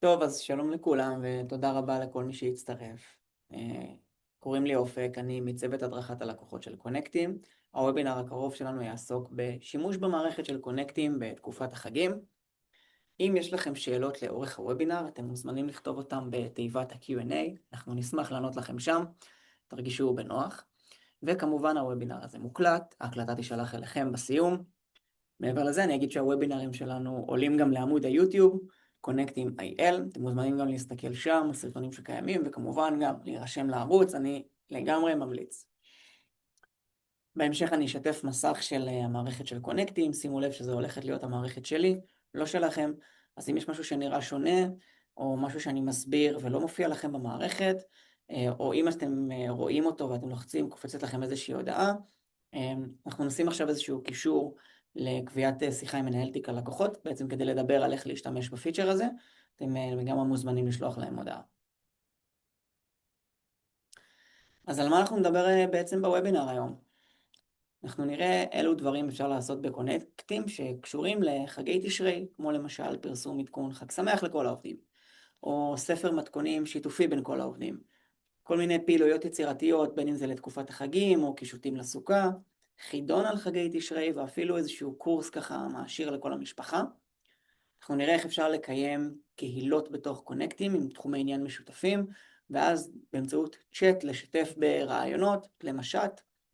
טוב, אז שלום לכולם ותודה רבה לכל מי שהצטרף. אה, קוראים לי אופק, אני מצוות הדרכת הלקוחות של קונקטים. הוובינר הקרוב שלנו יעסוק בשימוש במערכת של קונקטים בתקופת החגים. אם יש לכם שאלות לאורך הוובינר, אתם מוזמנים לכתוב אותם בתיבת ה-Q&A, אנחנו נשמח לענות לכם שם, תרגישו בנוח. וכמובן הוובינר הזה מוקלט, ההקלטה תישלח אליכם בסיום. מעבר לזה אני אגיד שהוובינרים שלנו עולים גם לעמוד היוטיוב, קונקטים IL, אתם מוזמנים גם להסתכל שם, הסרטונים שקיימים, וכמובן גם להירשם לערוץ, אני לגמרי ממליץ. בהמשך אני אשתף מסך של המערכת של קונקטים, שימו לב שזו הולכת להיות המערכת שלי, לא שלכם, אז אם יש משהו שנראה שונה, או משהו שאני מסביר ולא מופיע לכם במערכת, או אם אתם רואים אותו ואתם לוחצים, קופצת לכם איזושהי הודעה, אנחנו נשים עכשיו איזשהו קישור לקביעת שיחה עם מנהל תיק הלקוחות, בעצם כדי לדבר על איך להשתמש בפיצ'ר הזה, אתם גם מוזמנים לשלוח להם הודעה. אז על מה אנחנו נדבר בעצם בוובינר היום? אנחנו נראה אילו דברים אפשר לעשות בקונקטים שקשורים לחגי תשרי, כמו למשל פרסום עדכון חג שמח לכל העובדים, או ספר מתכונים שיתופי בין כל העובדים, כל מיני פעילויות יצירתיות, בין אם זה לתקופת החגים או קישוטים לסוכה, חידון על חגי תשרי ואפילו איזשהו קורס ככה מעשיר לכל המשפחה. אנחנו נראה איך אפשר לקיים קהילות בתוך קונקטים עם תחומי עניין משותפים, ואז באמצעות צ'אט לשתף ברעיונות,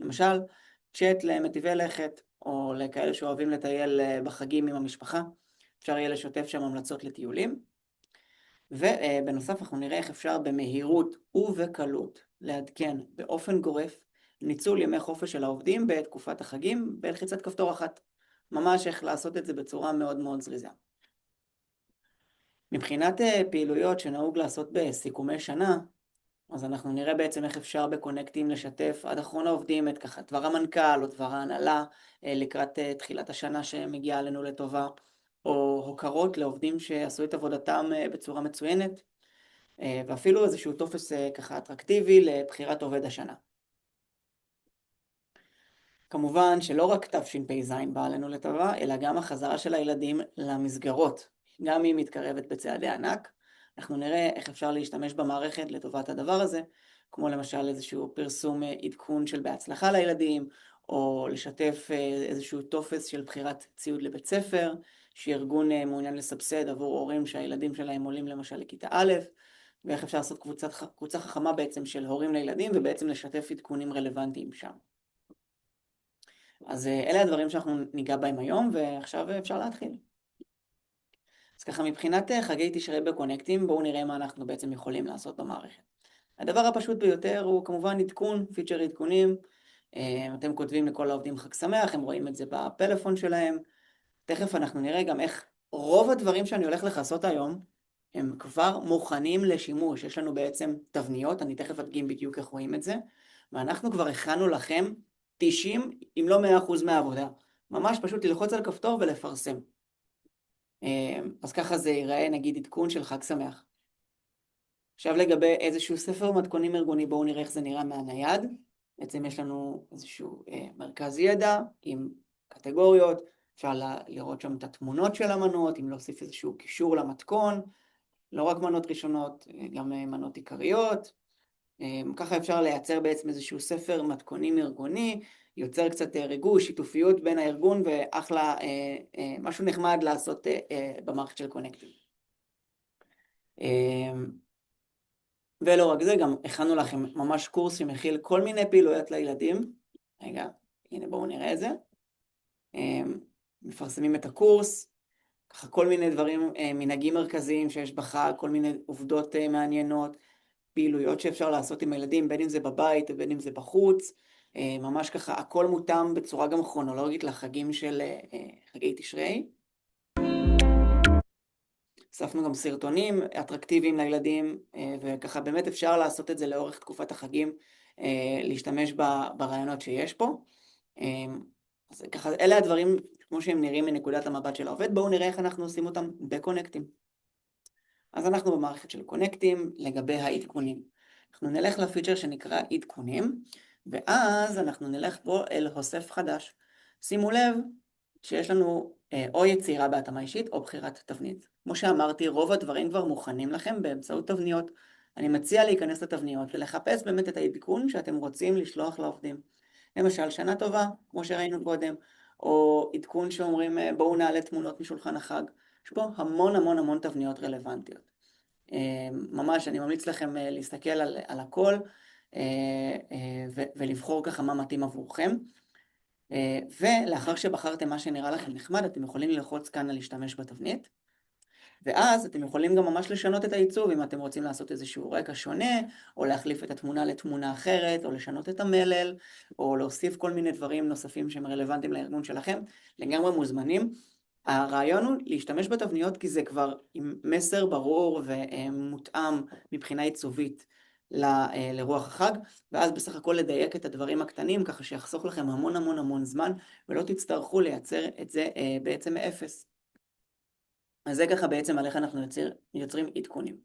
למשל צ'אט למטיבי לכת, או לכאלה שאוהבים לטייל בחגים עם המשפחה, אפשר יהיה לשתף שם המלצות לטיולים. ובנוסף אנחנו נראה איך אפשר במהירות ובקלות לעדכן באופן גורף ניצול ימי חופש של העובדים בתקופת החגים בלחיצת כפתור אחת. ממש איך לעשות את זה בצורה מאוד מאוד זריזה. מבחינת פעילויות שנהוג לעשות בסיכומי שנה, אז אנחנו נראה בעצם איך אפשר בקונקטים לשתף עד אחרון העובדים את ככה דבר המנכ"ל או דבר ההנהלה לקראת תחילת השנה שמגיעה עלינו לטובה, או הוקרות לעובדים שעשו את עבודתם בצורה מצוינת, ואפילו איזשהו טופס ככה אטרקטיבי לבחירת עובד השנה. כמובן שלא רק תשפ"ז באה עלינו לטובה, אלא גם החזרה של הילדים למסגרות, גם היא מתקרבת בצעדי ענק. אנחנו נראה איך אפשר להשתמש במערכת לטובת הדבר הזה, כמו למשל איזשהו פרסום עדכון של בהצלחה לילדים, או לשתף איזשהו טופס של בחירת ציוד לבית ספר, שארגון מעוניין לסבסד עבור הורים שהילדים שלהם עולים למשל לכיתה א', ואיך אפשר לעשות קבוצה חכמה בעצם של הורים לילדים, ובעצם לשתף עדכונים רלוונטיים שם. אז אלה הדברים שאנחנו ניגע בהם היום, ועכשיו אפשר להתחיל. אז ככה מבחינת חגי תשרי בקונקטים, בואו נראה מה אנחנו בעצם יכולים לעשות במערכת. הדבר הפשוט ביותר הוא כמובן עדכון, פיצ'ר עדכונים. אתם כותבים לכל העובדים חג שמח, הם רואים את זה בפלאפון שלהם. תכף אנחנו נראה גם איך רוב הדברים שאני הולך לעשות היום, הם כבר מוכנים לשימוש. יש לנו בעצם תבניות, אני תכף אדגים בדיוק איך רואים את זה, ואנחנו כבר הכנו לכם 90 אם לא 100% מהעבודה. ממש פשוט ללחוץ על כפתור ולפרסם. אז ככה זה ייראה נגיד עדכון של חג שמח. עכשיו לגבי איזשהו ספר מתכונים ארגוני, בואו נראה איך זה נראה מהנייד. בעצם יש לנו איזשהו מרכז ידע עם קטגוריות, אפשר לראות שם את התמונות של המנות, אם להוסיף איזשהו קישור למתכון, לא רק מנות ראשונות, גם מנות עיקריות. ככה אפשר לייצר בעצם איזשהו ספר מתכונים ארגוני, יוצר קצת ריגוש, שיתופיות בין הארגון, ואחלה, משהו נחמד לעשות במערכת של קונקטים. ולא רק זה, גם הכנו לכם ממש קורס שמכיל כל מיני פעילויות לילדים. רגע, הנה בואו נראה את זה. מפרסמים את הקורס, ככה כל מיני דברים, מנהגים מרכזיים שיש בחג, כל מיני עובדות מעניינות, פעילויות שאפשר לעשות עם הילדים, בין אם זה בבית ובין אם זה בחוץ, ממש ככה הכל מותאם בצורה גם כרונולוגית לחגים של חגי תשרי. אספנו גם סרטונים אטרקטיביים לילדים, וככה באמת אפשר לעשות את זה לאורך תקופת החגים, להשתמש ברעיונות שיש פה. אז ככה, אלה הדברים כמו שהם נראים מנקודת המבט של העובד. בואו נראה איך אנחנו עושים אותם בקונקטים. אז אנחנו במערכת של קונקטים לגבי העדכונים. אנחנו נלך לפיצ'ר שנקרא עדכונים, ואז אנחנו נלך פה אל הוסף חדש. שימו לב שיש לנו או יצירה בהתאמה אישית או בחירת תבנית. כמו שאמרתי, רוב הדברים כבר מוכנים לכם באמצעות תבניות. אני מציע להיכנס לתבניות ולחפש באמת את העדכון שאתם רוצים לשלוח לעובדים. למשל, שנה טובה, כמו שראינו קודם, או עדכון שאומרים בואו נעלה תמונות משולחן החג. יש פה המון המון המון תבניות רלוונטיות. ממש, אני ממליץ לכם להסתכל על הכל ולבחור ככה מה מתאים עבורכם. ולאחר שבחרתם מה שנראה לכם נחמד, אתם יכולים ללחוץ כאן על להשתמש בתבנית, ואז אתם יכולים גם ממש לשנות את העיצוב, אם אתם רוצים לעשות איזשהו רקע שונה, או להחליף את התמונה לתמונה אחרת, או לשנות את המלל, או להוסיף כל מיני דברים נוספים שהם רלוונטיים לארגון שלכם, לגמרי מוזמנים. הרעיון הוא להשתמש בתבניות כי זה כבר עם מסר ברור ומותאם מבחינה עיצובית לרוח החג, ואז בסך הכל לדייק את הדברים הקטנים, ככה שיחסוך לכם המון המון המון זמן, ולא תצטרכו לייצר את זה בעצם מאפס. אז זה ככה בעצם על איך אנחנו יוצרים עדכונים.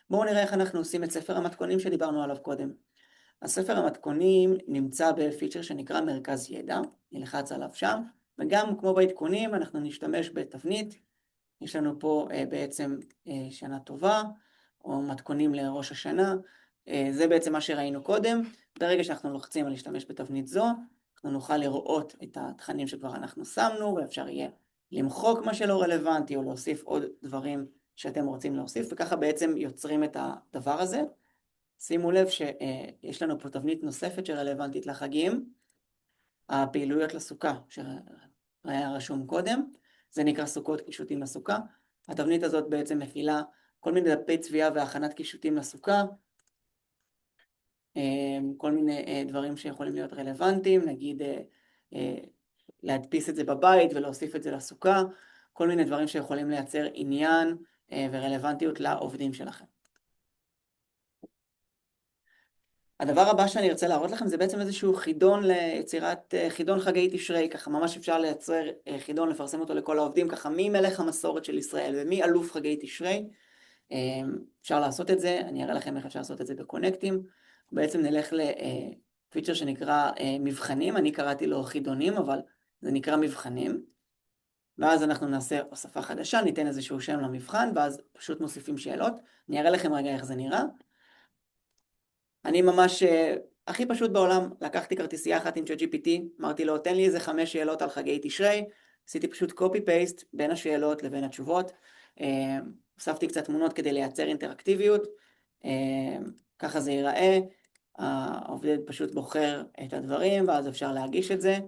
בואו נראה איך אנחנו עושים את ספר המתכונים שדיברנו עליו קודם. הספר המתכונים נמצא בפיצ'ר שנקרא מרכז ידע, נלחץ עליו שם, וגם כמו בעדכונים אנחנו נשתמש בתבנית. יש לנו פה בעצם שנה טובה, או מתכונים לראש השנה. זה בעצם מה שראינו קודם. ברגע שאנחנו לוחצים על להשתמש בתבנית זו, אנחנו נוכל לראות את התכנים שכבר אנחנו שמנו, ואפשר יהיה למחוק מה שלא רלוונטי, או להוסיף עוד דברים שאתם רוצים להוסיף, וככה בעצם יוצרים את הדבר הזה. שימו לב שיש לנו פה תבנית נוספת שרלוונטית לחגים, הפעילויות לסוכה שהיה רשום קודם, זה נקרא סוכות קישוטים לסוכה. התבנית הזאת בעצם מפעילה כל מיני דפי צביעה והכנת קישוטים לסוכה, כל מיני דברים שיכולים להיות רלוונטיים, נגיד להדפיס את זה בבית ולהוסיף את זה לסוכה, כל מיני דברים שיכולים לייצר עניין ורלוונטיות לעובדים שלכם. הדבר הבא שאני ארצה להראות לכם זה בעצם איזשהו חידון ליצירת חידון חגי תשרי, ככה ממש אפשר לייצר חידון, לפרסם אותו לכל העובדים, ככה מי מלך המסורת של ישראל ומי אלוף חגי תשרי. אפשר לעשות את זה, אני אראה לכם איך אפשר לעשות את זה בקונקטים. בעצם נלך לפיצ'ר שנקרא מבחנים, אני קראתי לו חידונים, אבל זה נקרא מבחנים. ואז אנחנו נעשה הוספה חדשה, ניתן איזשהו שם למבחן, ואז פשוט מוסיפים שאלות. אני אראה לכם רגע איך זה נראה. אני ממש, הכי פשוט בעולם, לקחתי כרטיסייה אחת עם ChatGPT, אמרתי לו, תן לי איזה 5 שאלות על חגי תשרי, עשיתי פשוט copy-paste בין השאלות לבין התשובות, הוספתי קצת תמונות כדי לייצר אינטראקטיביות, ככה זה ייראה, העובד פשוט בוחר את הדברים, ואז אפשר להגיש את זה.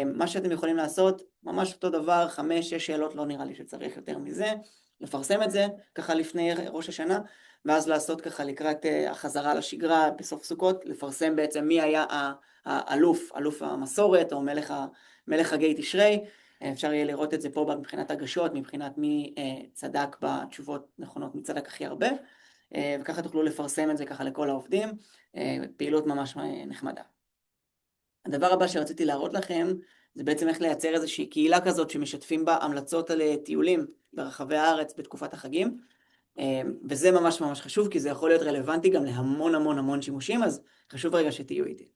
מה שאתם יכולים לעשות, ממש אותו דבר, 5-6 שאלות, לא נראה לי שצריך יותר מזה, לפרסם את זה ככה לפני ראש השנה, ואז לעשות ככה לקראת החזרה לשגרה בסוף סוכות, לפרסם בעצם מי היה אלוף המסורת או מלך חגי תשרי. אפשר יהיה לראות את זה פה מבחינת הגשות, מבחינת מי צדק בתשובות נכונות, מי צדק הכי הרבה, וככה תוכלו לפרסם את זה ככה לכל העובדים, פעילות ממש נחמדה. הדבר הבא שרציתי להראות לכם, זה בעצם איך לייצר איזושהי קהילה כזאת שמשתפים בה המלצות על טיולים ברחבי הארץ בתקופת החגים, וזה ממש ממש חשוב, כי זה יכול להיות רלוונטי גם להמון המון המון שימושים, אז חשוב רגע שתהיו איתי.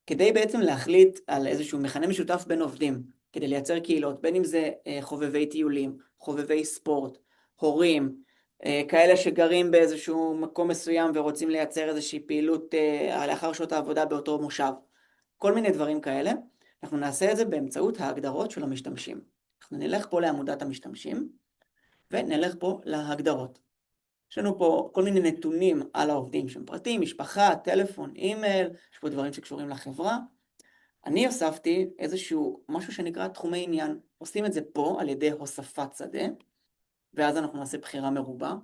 כדי בעצם להחליט על איזשהו מכנה משותף בין עובדים, כדי לייצר קהילות, בין אם זה חובבי טיולים, חובבי ספורט, הורים, כאלה שגרים באיזשהו מקום מסוים ורוצים לייצר איזושהי פעילות לאחר שעות העבודה באותו מושב, כל מיני דברים כאלה, אנחנו נעשה את זה באמצעות ההגדרות של המשתמשים. אנחנו נלך פה לעמודת המשתמשים, ונלך פה להגדרות. יש לנו פה כל מיני נתונים על העובדים שהם פרטים, משפחה, טלפון, אימייל, יש פה דברים שקשורים לחברה. אני הוספתי איזשהו משהו שנקרא תחומי עניין. עושים את זה פה על ידי הוספת שדה, ואז אנחנו נעשה בחירה מרובה.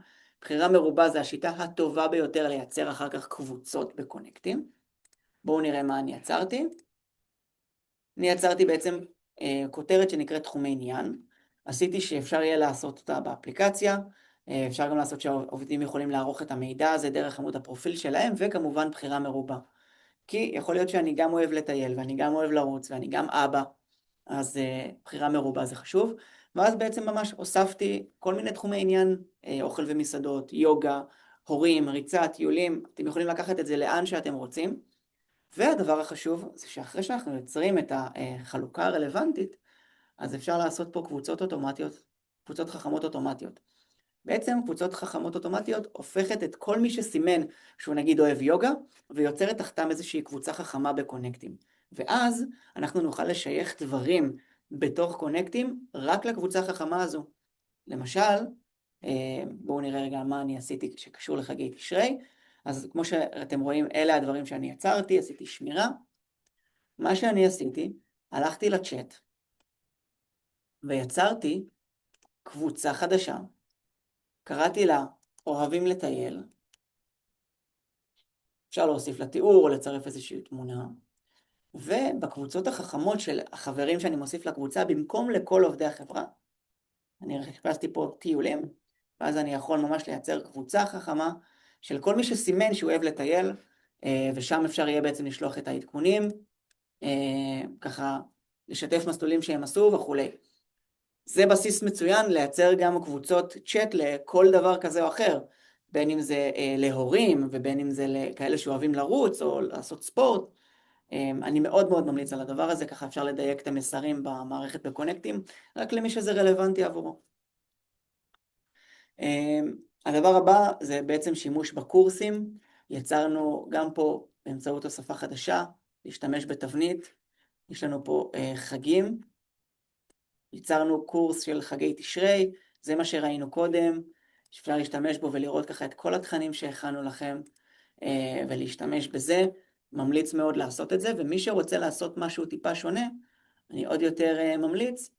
בחירה מרובה זה השיטה הטובה ביותר לייצר אחר כך קבוצות בקונקטים. בואו נראה מה אני יצרתי. אני יצרתי בעצם כותרת שנקראת תחומי עניין. עשיתי שאפשר יהיה לעשות אותה באפליקציה, אפשר גם לעשות שהעובדים יכולים לערוך את המידע הזה דרך עמוד הפרופיל שלהם, וכמובן בחירה מרובה. כי יכול להיות שאני גם אוהב לטייל, ואני גם אוהב לרוץ, ואני גם אבא, אז בחירה מרובה זה חשוב. ואז בעצם ממש הוספתי כל מיני תחומי עניין, אוכל ומסעדות, יוגה, הורים, ריצה, טיולים, אתם יכולים לקחת את זה לאן שאתם רוצים. והדבר החשוב זה שאחרי שאנחנו יוצרים את החלוקה הרלוונטית, אז אפשר לעשות פה קבוצות אוטומטיות, קבוצות חכמות אוטומטיות. בעצם קבוצות חכמות אוטומטיות הופכת את כל מי שסימן שהוא נגיד אוהב יוגה, ויוצרת תחתם איזושהי קבוצה חכמה בקונקטים. ואז אנחנו נוכל לשייך דברים בתוך קונקטים רק לקבוצה החכמה הזו. למשל, בואו נראה רגע מה אני עשיתי שקשור לחגי תשרי. אז כמו שאתם רואים, אלה הדברים שאני יצרתי, עשיתי שמירה. מה שאני עשיתי, הלכתי לצ'אט, ויצרתי קבוצה חדשה. קראתי לה אוהבים לטייל. אפשר להוסיף לתיאור או לצרף איזושהי תמונה. ובקבוצות החכמות של החברים שאני מוסיף לקבוצה, במקום לכל עובדי החברה, אני חיפשתי פה טיולים, ואז אני יכול ממש לייצר קבוצה חכמה של כל מי שסימן שהוא אוהב לטייל, ושם אפשר יהיה בעצם לשלוח את העדכונים, ככה לשתף מסלולים שהם עשו וכולי. זה בסיס מצוין לייצר גם קבוצות צ'אט לכל דבר כזה או אחר, בין אם זה להורים ובין אם זה לכאלה שאוהבים לרוץ או לעשות ספורט. אני מאוד מאוד ממליץ על הדבר הזה, ככה אפשר לדייק את המסרים במערכת בקונקטים, רק למי שזה רלוונטי עבורו. הדבר הבא זה בעצם שימוש בקורסים. יצרנו גם פה באמצעות הוספה חדשה, להשתמש בתבנית. יש לנו פה חגים. יצרנו קורס של חגי תשרי, זה מה שראינו קודם. אפשר להשתמש בו ולראות ככה את כל התכנים שהכנו לכם, ולהשתמש בזה. ממליץ מאוד לעשות את זה, ומי שרוצה לעשות משהו טיפה שונה, אני עוד יותר ממליץ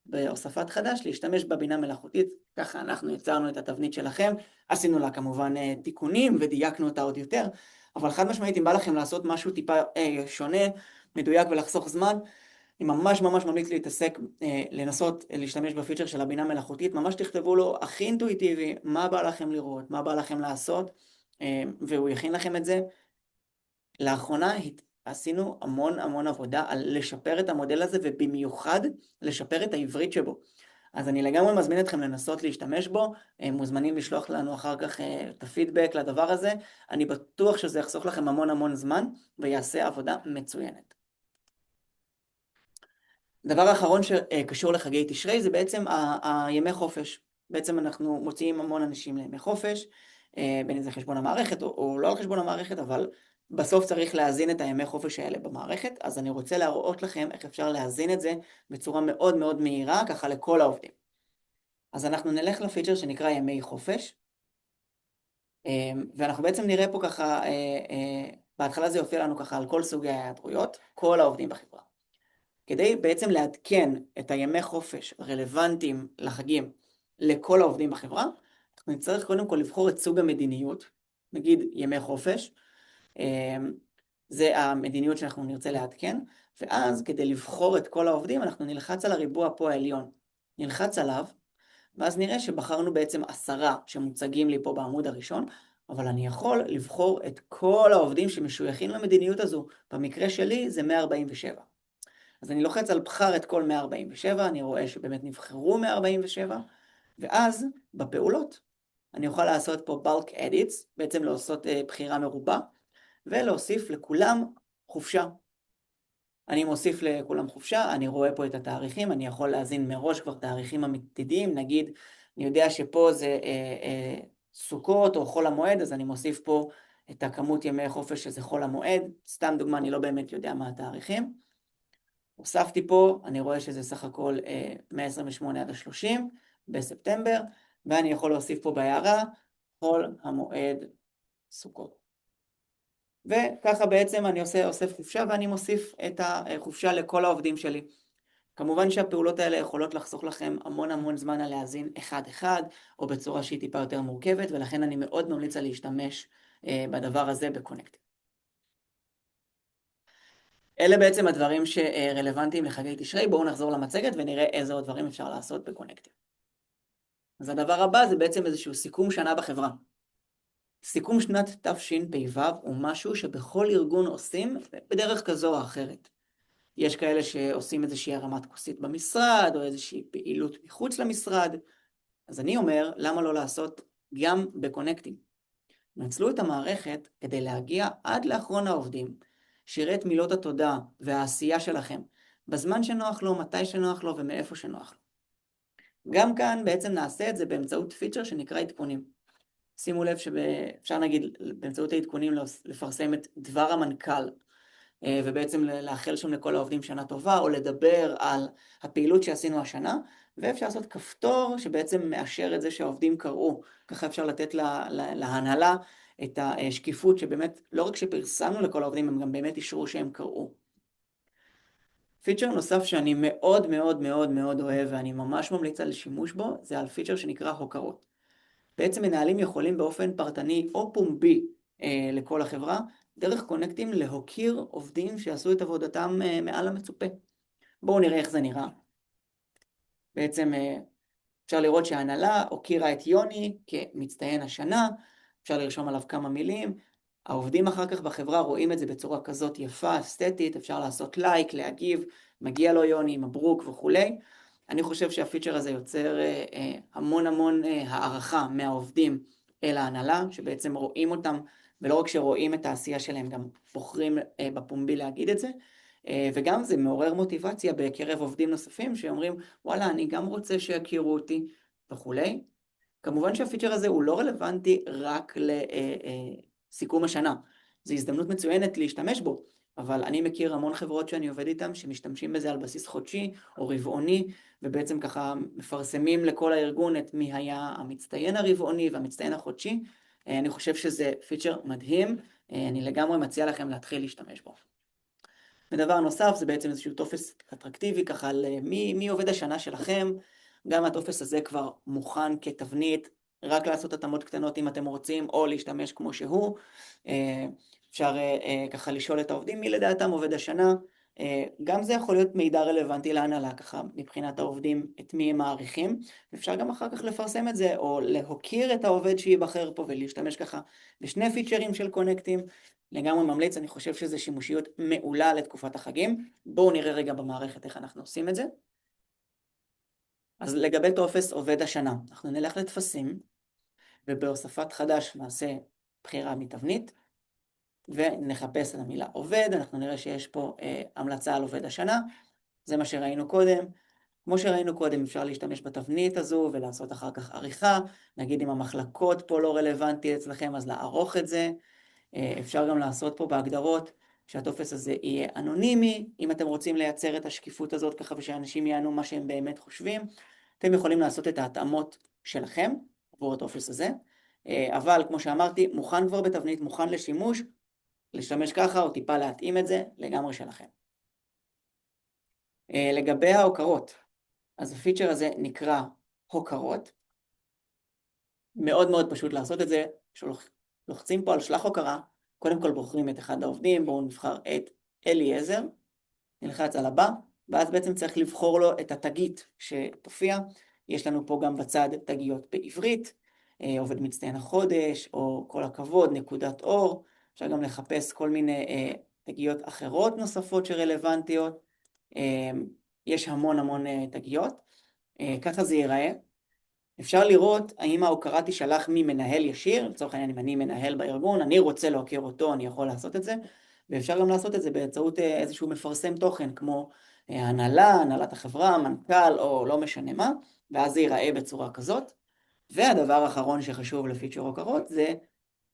בהוספת חדש להשתמש בבינה מלאכותית. ככה אנחנו יצרנו את התבנית שלכם, עשינו לה כמובן תיקונים ודייקנו אותה עוד יותר, אבל חד משמעית אם בא לכם לעשות משהו טיפה שונה, מדויק ולחסוך זמן, אני ממש ממליץ להתעסק, לנסות להשתמש בפיצ'ר של הבינה מלאכותית, ממש תכתבו לו הכי אינטואיטיבי, מה בא לכם לראות, מה בא לכם לעשות, והוא יכין לכם את זה. לאחרונה עשינו המון עבודה על לשפר את המודל הזה, ובמיוחד לשפר את העברית שבו. אז אני לגמרי מזמין אתכם לנסות להשתמש בו, מוזמנים לשלוח לנו אחר כך את הפידבק לדבר הזה, אני בטוח שזה יחסוך לכם המון זמן, ויעשה עבודה מצוינת. דבר האחרון שקשור לחגי תשרי זה בעצם הימי חופש. בעצם אנחנו מוציאים המון אנשים לימי חופש, בין אם זה חשבון המערכת או לא על חשבון המערכת, אבל בסוף צריך להזין את הימי חופש האלה במערכת, אז אני רוצה להראות לכם איך אפשר להזין את זה בצורה מאוד מהירה, ככה לכל העובדים. אז אנחנו נלך לפיצ'ר שנקרא ימי חופש, ואנחנו בעצם נראה פה ככה, בהתחלה זה יופיע לנו ככה על כל סוגי ההיעדרויות, כל העובדים בחברה. כדי בעצם לעדכן את הימי חופש הרלוונטיים לחגים לכל העובדים בחברה, אנחנו נצטרך קודם כל לבחור את סוג המדיניות, נגיד ימי חופש, זה המדיניות שאנחנו נרצה לעדכן, ואז כדי לבחור את כל העובדים אנחנו נלחץ על הריבוע פה העליון, נלחץ עליו, ואז נראה שבחרנו בעצם 10 שמוצגים לי פה בעמוד הראשון, אבל אני יכול לבחור את כל העובדים שמשויכים למדיניות הזו, במקרה שלי זה 147. אז אני לוחץ על בחר את כל 147, אני רואה שבאמת נבחרו 147, ואז בפעולות אני אוכל לעשות פה bulk edits, בעצם לעשות בחירה מרובה, ולהוסיף לכולם חופשה. אני מוסיף לכולם חופשה, אני רואה פה את התאריכים, אני יכול להזין מראש כבר תאריכים עתידיים, נגיד, אני יודע שפה זה סוכות או חול המועד, אז אני מוסיף פה את הכמות ימי חופש שזה חול המועד, סתם דוגמה, אני לא באמת יודע מה התאריכים. הוספתי פה, אני רואה שזה סך הכל 128 עד ה-30 בספטמבר, ואני יכול להוסיף פה בהערה, חול המועד סוכות. וככה בעצם אני אוסף חופשה, ואני מוסיף את החופשה לכל העובדים שלי. כמובן שהפעולות האלה יכולות לחסוך לכם המון זמן על להאזין אחד, או בצורה שהיא טיפה יותר מורכבת, ולכן אני מאוד ממליץ על להשתמש בדבר הזה בקונקט. אלה בעצם הדברים שרלוונטיים לחגי תשרי. בואו נחזור למצגת ונראה איזה עוד דברים אפשר לעשות בקונקטים. אז הדבר הבא זה בעצם איזשהו סיכום שנה בחברה. סיכום שנת תשפ"ו הוא משהו שבכל ארגון עושים בדרך כזו או אחרת. יש כאלה שעושים איזושהי הרמת כוסית במשרד, או איזושהי פעילות מחוץ למשרד. אז אני אומר, למה לא לעשות גם בקונקטים? נצלו את המערכת כדי להגיע עד לאחרון העובדים, שירת מילות התודה והעשייה שלכם בזמן שנוח לו, מתי שנוח לו ומאיפה שנוח לו. גם כאן בעצם נעשה את זה באמצעות פיצ'ר שנקרא עדכונים. שימו לב שאפשר נגיד באמצעות העדכונים לפרסם את דבר המנכ"ל, ובעצם לאחל שם לכל העובדים שנה טובה, או לדבר על הפעילות שעשינו השנה, ואפשר לעשות כפתור שבעצם מאשר את זה שהעובדים קראו. ככה אפשר לתת להנהלה את השקיפות שבאמת לא רק שפרסמנו לכל העובדים, הם גם באמת אישרו שהם קראו. פיצ'ר נוסף שאני מאוד מאוד מאוד מאוד אוהב, ואני ממש ממליץ על שימוש בו, זה על פיצ'ר שנקרא הוקרות. בעצם מנהלים יכולים באופן פרטני או פומבי לכל החברה, דרך קונקטים להוקיר עובדים שעשו את עבודתם מעל המצופה. בואו נראה איך זה נראה. בעצם אפשר לראות שההנהלה הוקירה את יוני כמצטיין השנה, אפשר לרשום עליו כמה מילים, העובדים אחר כך בחברה רואים את זה בצורה כזאת יפה, אסתטית, אפשר לעשות לייק, להגיב, מגיע לו יוני, מברוק וכולי. אני חושב שהפיצ'ר הזה יוצר המון המון הערכה מהעובדים אל ההנהלה, שבעצם רואים אותם, ולא רק שרואים את העשייה שלהם, גם בוחרים בפומבי להגיד את זה, וגם זה מעורר מוטיבציה בקרב עובדים נוספים שאומרים, וואלה, אני גם רוצה שיכירו אותי וכולי. כמובן שהפיצ'ר הזה הוא לא רלוונטי רק לסיכום השנה. זו הזדמנות מצוינת להשתמש בו, אבל אני מכיר המון חברות שאני עובד איתן שמשתמשים בזה על בסיס חודשי או רבעוני, ובעצם ככה מפרסמים לכל הארגון את מי היה המצטיין הרבעוני והמצטיין החודשי. אני חושב שזה פיצ'ר מדהים, אני לגמרי מציע לכם להתחיל להשתמש בו. ודבר נוסף זה בעצם איזשהו טופס אטרקטיבי ככה על מי עובד השנה שלכם. גם הטופס הזה כבר מוכן כתבנית, רק לעשות התאמות קטנות אם אתם רוצים, או להשתמש כמו שהוא. אפשר ככה לשאול את העובדים מי לדעתם עובד השנה. גם זה יכול להיות מידע רלוונטי להנהלה, ככה מבחינת העובדים את מי הם מעריכים. אפשר גם אחר כך לפרסם את זה, או להוקיר את העובד שיבחר פה, ולהשתמש ככה בשני פיצ'רים של קונקטים. לגמרי ממליץ, אני חושב שזה שימושיות מעולה לתקופת החגים. בואו נראה רגע במערכת איך אנחנו עושים את זה. אז לגבי טופס עובד השנה, אנחנו נלך לטפסים, ובהוספת חדש נעשה בחירה מתבנית, ונחפש את המילה עובד, אנחנו נראה שיש פה המלצה על עובד השנה, זה מה שראינו קודם. כמו שראינו קודם, אפשר להשתמש בתבנית הזו ולעשות אחר כך עריכה, נגיד אם המחלקות פה לא רלוונטי אצלכם, אז לערוך את זה. אפשר גם לעשות פה בהגדרות שהטופס הזה יהיה אנונימי, אם אתם רוצים לייצר את השקיפות הזאת ככה ושאנשים יענו מה שהם באמת חושבים, אתם יכולים לעשות את ההתאמות שלכם עבור הטופס הזה, אבל כמו שאמרתי, מוכן כבר בתבנית, מוכן לשימוש, להשתמש ככה או טיפה להתאים את זה לגמרי שלכם. לגבי ההוקרות, אז הפיצ'ר הזה נקרא הוקרות, מאוד מאוד פשוט לעשות את זה, לוחצים פה על שלח הוקרה, קודם כל בוחרים את אחד העובדים, בואו נבחר את אליעזר, נלחץ על הבא, ואז בעצם צריך לבחור לו את התגית שתופיע. יש לנו פה גם בצד תגיות בעברית, עובד מצטיין החודש, או כל הכבוד, נקודת אור. אפשר גם לחפש כל מיני תגיות אחרות נוספות שרלוונטיות. יש המון המון תגיות. ככה זה ייראה. אפשר לראות האם ההוקרה תשלח ממנהל ישיר, לצורך העניין אם אני מנהל בארגון, אני רוצה להוקיר אותו, אני יכול לעשות את זה, ואפשר גם לעשות את זה באמצעות איזשהו מפרסם תוכן, כמו הנהלת החברה, מנכ"ל או לא משנה מה, ואז זה ייראה בצורה כזאת. והדבר האחרון שחשוב לפיצ'ר הוקרות זה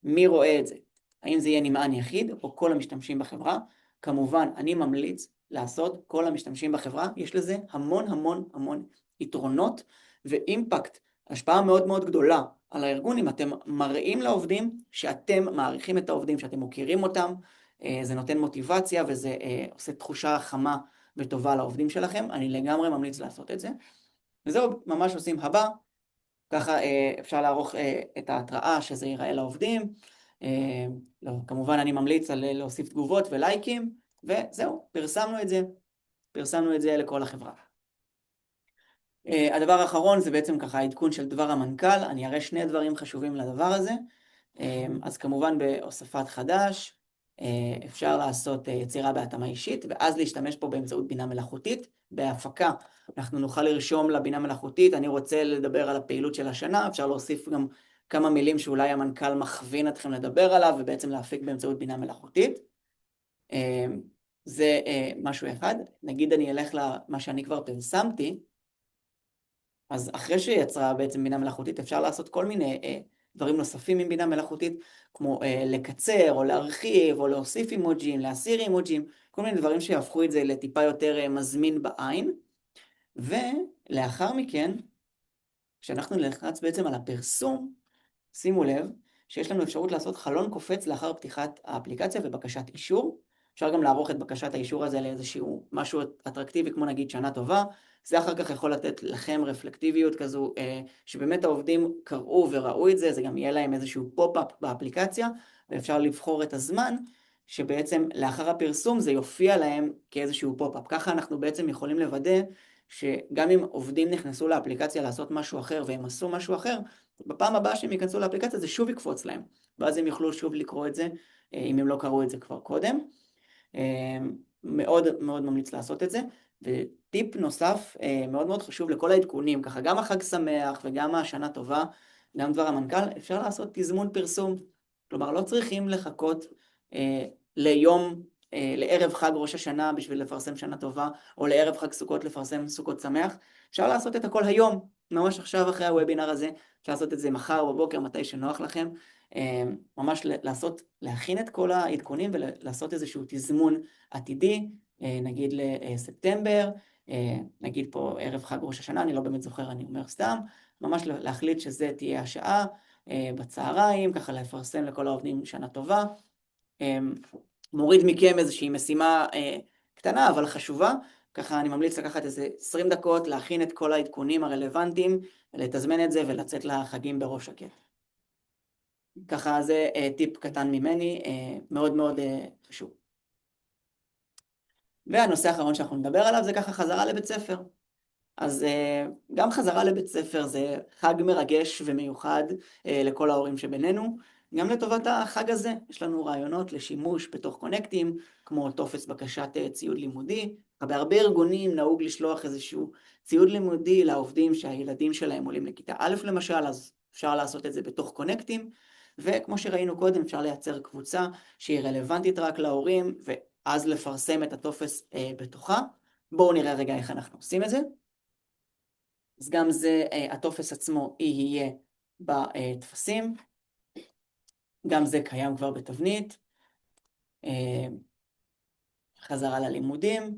מי רואה את זה. האם זה יהיה נמען יחיד או כל המשתמשים בחברה. כמובן, אני ממליץ לעשות כל המשתמשים בחברה, יש לזה המון המון המון יתרונות ואימפקט, השפעה מאוד מאוד גדולה על הארגון, אם אתם מראים לעובדים שאתם מעריכים את העובדים, שאתם מוכירים אותם, זה נותן מוטיבציה וזה עושה תחושה חמה וטובה לעובדים שלכם, אני לגמרי ממליץ לעשות את זה. וזהו, ממש עושים הבא, ככה אפשר לערוך את ההתראה שזה ייראה לעובדים, לא, כמובן אני ממליץ על להוסיף תגובות ולייקים, וזהו, פרסמנו את זה לכל החברה. הדבר האחרון זה בעצם ככה העדכון של דבר המנכ"ל, אני אראה שני דברים חשובים לדבר הזה. אז כמובן בהוספת חדש, אפשר לעשות יצירה בהתאמה אישית, ואז להשתמש פה באמצעות בינה מלאכותית. בהפקה אנחנו נוכל לרשום לבינה מלאכותית, אני רוצה לדבר על הפעילות של השנה, אפשר להוסיף גם כמה מילים שאולי המנכ"ל מכווין אתכם לדבר עליו, ובעצם להפיק באמצעות בינה מלאכותית. זה משהו אחד. נגיד אני אלך למה שאני כבר פרסמתי, אז אחרי שיצרה בעצם בינה מלאכותית, אפשר לעשות כל מיני דברים נוספים עם בינה מלאכותית, כמו לקצר או להרחיב או להוסיף אימוג'ים, להסיר אימוג'ים, כל מיני דברים שיהפכו את זה לטיפה יותר מזמין בעין. ולאחר מכן, כשאנחנו נלחץ בעצם על הפרסום, שימו לב שיש לנו אפשרות לעשות חלון קופץ לאחר פתיחת האפליקציה ובקשת אישור. אפשר גם לערוך את בקשת האישור הזה לאיזשהו משהו אטרקטיבי, כמו נגיד שנה טובה. זה אחר כך יכול לתת לכם רפלקטיביות כזו, שבאמת העובדים קראו וראו את זה, זה גם יהיה להם איזשהו פופ-אפ באפליקציה, ואפשר לבחור את הזמן שבעצם לאחר הפרסום זה יופיע להם כאיזשהו פופ-אפ. ככה אנחנו בעצם יכולים לוודא שגם אם עובדים נכנסו לאפליקציה לעשות משהו אחר והם עשו משהו אחר, בפעם הבאה שהם ייכנסו לאפליקציה זה שוב יקפוץ להם, ואז הם יוכלו שוב לקרוא את זה, אם הם לא קראו את זה כבר קודם. מאוד מאוד ממליץ לעשות את זה. וטיפ נוסף מאוד מאוד חשוב לכל העדכונים, ככה גם החג שמח וגם השנה טובה, גם דבר המנכ"ל, אפשר לעשות תזמון פרסום. כלומר, לא צריכים לחכות ליום, לערב חג ראש השנה בשביל לפרסם שנה טובה, או לערב חג סוכות לפרסם סוכות שמח. אפשר לעשות את הכל היום, ממש עכשיו אחרי הוובינר הזה, אפשר לעשות את זה מחר בבוקר, מתי שנוח לכם. ממש להכין את כל העדכונים ולעשות איזשהו תזמון עתידי, נגיד לספטמבר, נגיד פה ערב חג ראש השנה, אני לא באמת זוכר, אני אומר סתם, ממש להחליט שזה תהיה השעה בצהריים, ככה לפרסם לכל העובדים שנה טובה. מוריד מכם איזושהי משימה קטנה אבל חשובה, ככה אני ממליץ לקחת איזה 20 דקות, להכין את כל העדכונים הרלוונטיים, לתזמן את זה ולצאת לחגים בראש שקט. ככה זה טיפ קטן ממני, מאוד מאוד חשוב. והנושא האחרון שאנחנו נדבר עליו זה ככה חזרה לבית ספר. אז גם חזרה לבית ספר זה חג מרגש ומיוחד לכל ההורים שבינינו. גם לטובת החג הזה יש לנו רעיונות לשימוש בתוך קונקטים, כמו טופס בקשת ציוד לימודי. בהרבה ארגונים נהוג לשלוח איזשהו ציוד לימודי לעובדים שהילדים שלהם עולים לכיתה א' למשל, אז אפשר לעשות את זה בתוך קונקטים. וכמו שראינו קודם, אפשר לייצר קבוצה שהיא רלוונטית רק להורים, ואז לפרסם את הטופס בתוכה. בואו נראה רגע איך אנחנו עושים את זה. אז גם זה, הטופס עצמו יהיה בטפסים. גם זה קיים כבר בתבנית. חזרה ללימודים.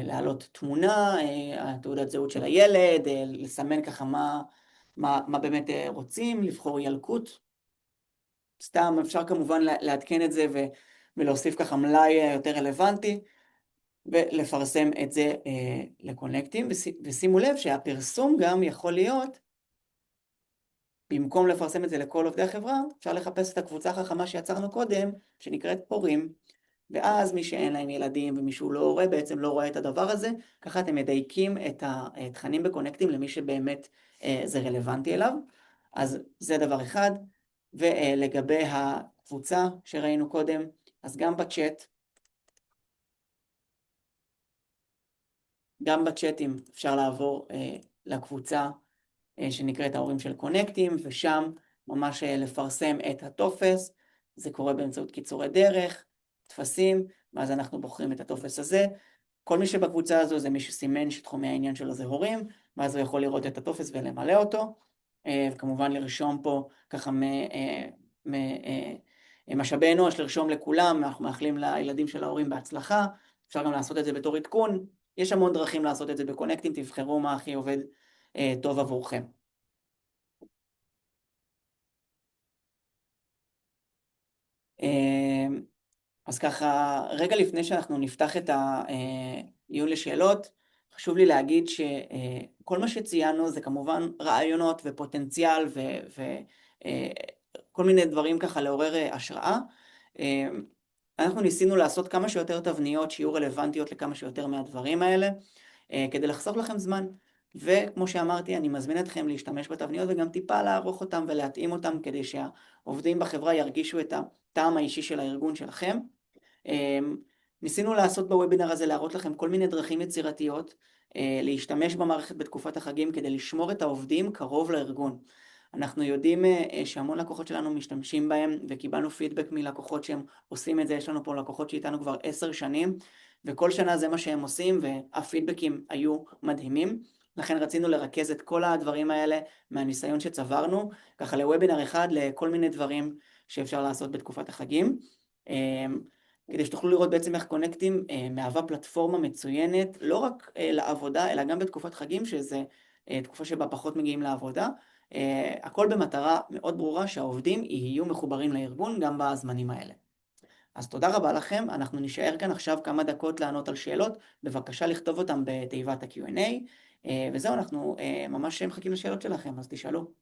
להעלות תמונה, תעודת זהות של הילד, לסמן ככה מה באמת רוצים, לבחור ילקוט. סתם אפשר כמובן לעדכן את זה ולהוסיף ככה מלאי יותר רלוונטי, ולפרסם את זה לקונקטים. ושימו לב שהפרסום גם יכול להיות, במקום לפרסם את זה לכל עובדי החברה, אפשר לחפש את הקבוצה החכמה שיצרנו קודם, שנקראת הורים, ואז מי שאין להם ילדים ומישהו לא הורה, בעצם לא רואה את הדבר הזה, ככה אתם מדייקים את התכנים בקונקטים למי שבאמת זה רלוונטי אליו. אז זה דבר אחד. ולגבי הקבוצה שראינו קודם, אז גם בצ'אטים אפשר לעבור לקבוצה שנקראת ההורים של קונקטים, ושם ממש לפרסם את הטופס. זה קורה באמצעות קיצורי דרך, טפסים, ואז אנחנו בוחרים את הטופס הזה. כל מי שבקבוצה הזו זה מי שסימן שתחומי העניין שלו זה הורים, ואז הוא יכול לראות את הטופס ולמלא אותו, וכמובן לרשום פה ככה משאבי אנוש, לרשום לכולם, אנחנו מאחלים לילדים של ההורים בהצלחה. אפשר גם לעשות את זה בתור עדכון, יש המון דרכים לעשות את זה בקונקטים, תבחרו מה הכי עובד טוב עבורכם. אז ככה, רגע לפני שאנחנו נפתח את העיון לשאלות, חשוב לי להגיד שכל מה שציינו זה כמובן רעיונות ופוטנציאל וכל מיני דברים ככה לעורר השראה. אנחנו ניסינו לעשות כמה שיותר תבניות שיהיו רלוונטיות לכמה שיותר מהדברים האלה, כדי לחסוך לכם זמן. וכמו שאמרתי, אני מזמין אתכם להשתמש בתבניות וגם טיפה לערוך אותם ולהתאים אותם כדי שהעובדים בחברה ירגישו את הטעם האישי של הארגון שלכם. ניסינו לעשות בוובינר הזה, להראות לכם כל מיני דרכים יצירתיות, להשתמש במערכת בתקופת החגים כדי לשמור את העובדים קרוב לארגון. אנחנו יודעים שהמון לקוחות שלנו משתמשים בהם, וקיבלנו פידבק מלקוחות שהם עושים את זה. יש לנו פה לקוחות שאיתנו כבר 10 שנים, וכל שנה זה מה שהם עושים, והפידבקים היו מדהימים. לכן רצינו לרכז את כל הדברים האלה מהניסיון שצברנו, ככה לוובינר אחד לכל מיני דברים שאפשר לעשות בתקופת החגים. כדי שתוכלו לראות בעצם איך קונקטים מהווה פלטפורמה מצוינת, לא רק לעבודה, אלא גם בתקופת חגים, שזה תקופה שבה פחות מגיעים לעבודה. הכל במטרה מאוד ברורה שהעובדים יהיו מחוברים לארגון גם בזמנים האלה. אז תודה רבה לכם, אנחנו נשאר כאן עכשיו כמה דקות לענות על שאלות, בבקשה לכתוב אותם בתיבת ה-Q&A, וזהו, אנחנו ממש מחכים לשאלות שלכם, אז תשאלו.